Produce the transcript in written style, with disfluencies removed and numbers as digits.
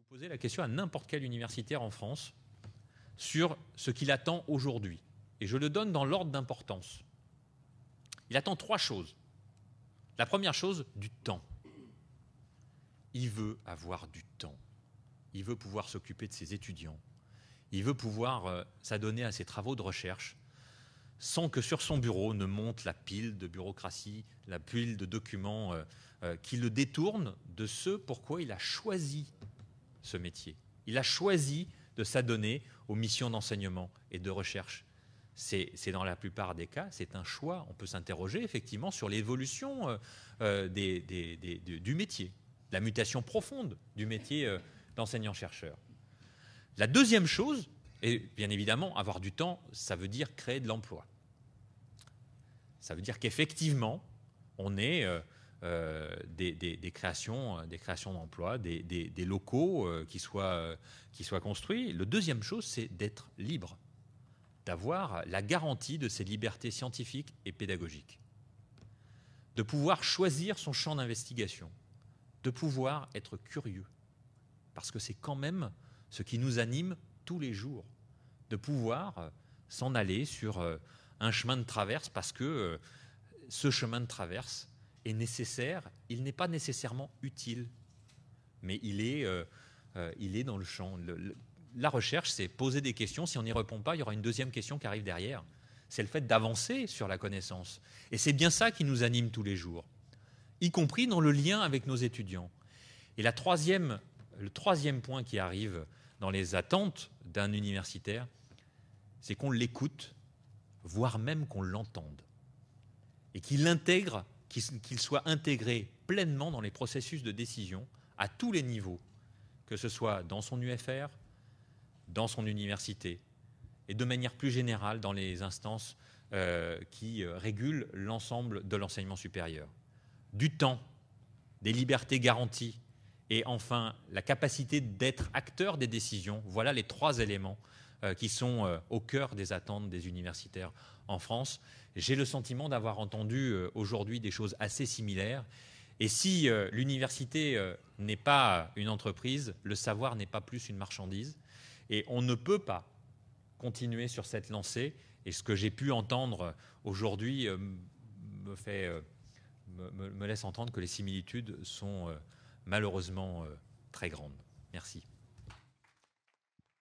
Poser la question à n'importe quel universitaire en France sur ce qu'il attend aujourd'hui. Et je le donne dans l'ordre d'importance. Il attend trois choses. La première chose, du temps. Il veut avoir du temps. Il veut pouvoir s'occuper de ses étudiants. Il veut pouvoir s'adonner à ses travaux de recherche sans que sur son bureau ne monte la pile de bureaucratie, la pile de documents qui le détournent de ce pourquoi il a choisi ce métier. Il a choisi de s'adonner aux missions d'enseignement et de recherche. C'est dans la plupart des cas, c'est un choix. On peut s'interroger effectivement sur l'évolution du métier, la mutation profonde du métier d'enseignant-chercheur. La deuxième chose, et bien évidemment, avoir du temps, ça veut dire créer de l'emploi. Ça veut dire qu'effectivement, on est des créations d'emplois, des locaux qui soient construits. La deuxième chose, c'est d'être libre, d'avoir la garantie de ses libertés scientifiques et pédagogiques, de pouvoir choisir son champ d'investigation, de pouvoir être curieux, parce que c'est quand même ce qui nous anime tous les jours, de pouvoir s'en aller sur un chemin de traverse parce que ce chemin de traverse est nécessaire. Il n'est pas nécessairement utile, mais il est dans le champ. La recherche, c'est poser des questions. Si on n'y répond pas, il y aura une deuxième question qui arrive derrière. C'est le fait d'avancer sur la connaissance. Et c'est bien ça qui nous anime tous les jours, y compris dans le lien avec nos étudiants. Et le troisième point qui arrive dans les attentes d'un universitaire, c'est qu'on l'écoute, voire même qu'on l'entende, et qu'il soit intégré pleinement dans les processus de décision à tous les niveaux, que ce soit dans son UFR, dans son université, et de manière plus générale dans les instances qui régulent l'ensemble de l'enseignement supérieur. Du temps, des libertés garanties, et enfin la capacité d'être acteur des décisions, voilà les trois éléments qui sont au cœur des attentes des universitaires en France. J'ai le sentiment d'avoir entendu aujourd'hui des choses assez similaires. Et si l'université n'est pas une entreprise, le savoir n'est pas plus une marchandise. Et on ne peut pas continuer sur cette lancée. Et ce que j'ai pu entendre aujourd'hui me laisse entendre que les similitudes sont malheureusement très grandes. Merci.